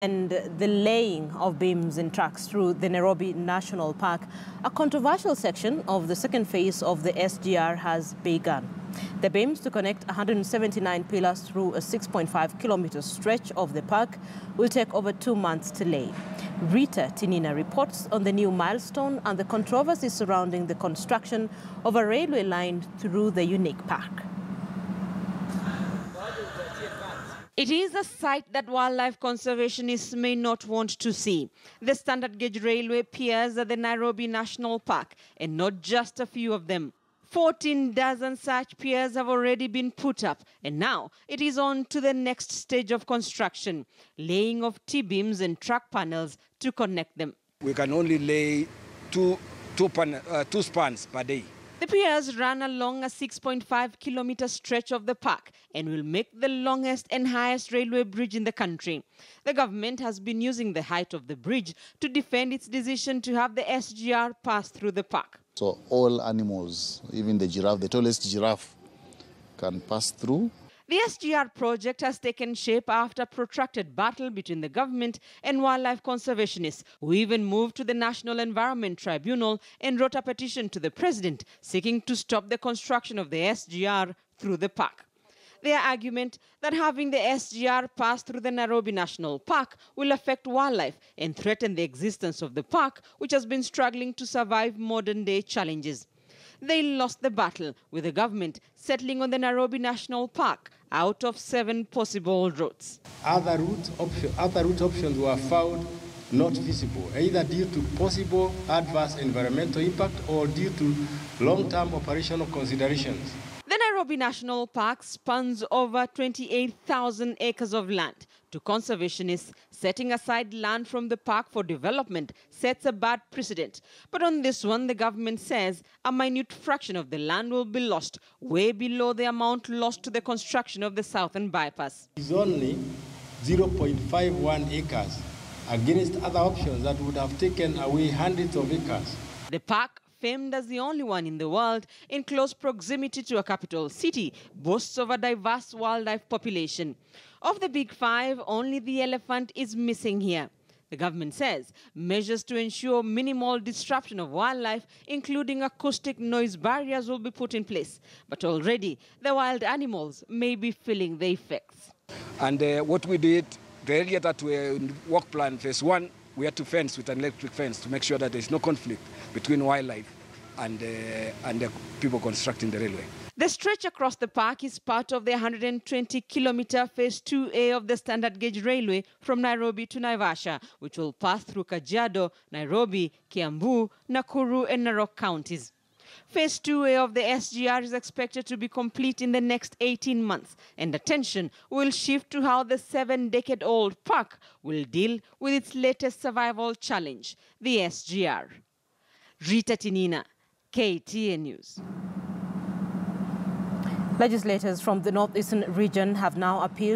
And the laying of beams and tracks through the Nairobi National Park, a controversial section of the second phase of the SGR has begun. The beams to connect 179 pillars through a 6.5-kilometer stretch of the park will take over 2 months to lay. Rita Tinina reports on the new milestone and the controversy surrounding the construction of a railway line through the unique park. It is a sight that wildlife conservationists may not want to see. The standard gauge railway piers at the Nairobi National Park, and not just a few of them. 14 dozen such piers have already been put up, and now it is on to the next stage of construction, laying of T-beams and track panels to connect them. We can only lay two spans per day. The piers run along a 6.5-kilometer stretch of the park and will make the longest and highest railway bridge in the country. The government has been using the height of the bridge to defend its decision to have the SGR pass through the park. So all animals, even the giraffe, the tallest giraffe, can pass through. The SGR project has taken shape after a protracted battle between the government and wildlife conservationists, who even moved to the National Environment Tribunal and wrote a petition to the president seeking to stop the construction of the SGR through the park. Their argument that having the SGR pass through the Nairobi National Park will affect wildlife and threaten the existence of the park, which has been struggling to survive modern-day challenges. They lost the battle, with the government settling on the Nairobi National Park out of 7 possible routes. Other route options were found not feasible, either due to possible adverse environmental impact or due to long-term operational considerations. The Nairobi National Park spans over 28,000 acres of land. To conservationists, setting aside land from the park for development sets a bad precedent. But on this one, the government says a minute fraction of the land will be lost, way below the amount lost to the construction of the Southern Bypass. It's only 0.51 acres against other options that would have taken away hundreds of acres. The park, famed as the only one in the world in close proximity to a capital city, boasts of a diverse wildlife population. Of the big 5, only the elephant is missing here. The government says measures to ensure minimal disruption of wildlife, including acoustic noise barriers, will be put in place. But already, the wild animals may be feeling the effects. And what we did, the area that we in work plan phase 1, we had to fence with an electric fence to make sure that there's no conflict between wildlife and the people constructing the railway. The stretch across the park is part of the 120-kilometer Phase 2A of the standard gauge railway from Nairobi to Naivasha, which will pass through Kajiado, Nairobi, Kiambu, Nakuru and Narok counties. Phase 2A of the SGR is expected to be complete in the next 18 months, and attention will shift to how the 7-decade-old park will deal with its latest survival challenge, the SGR. Rita Tinina, KTN News. Legislators from the northeastern region have now appealed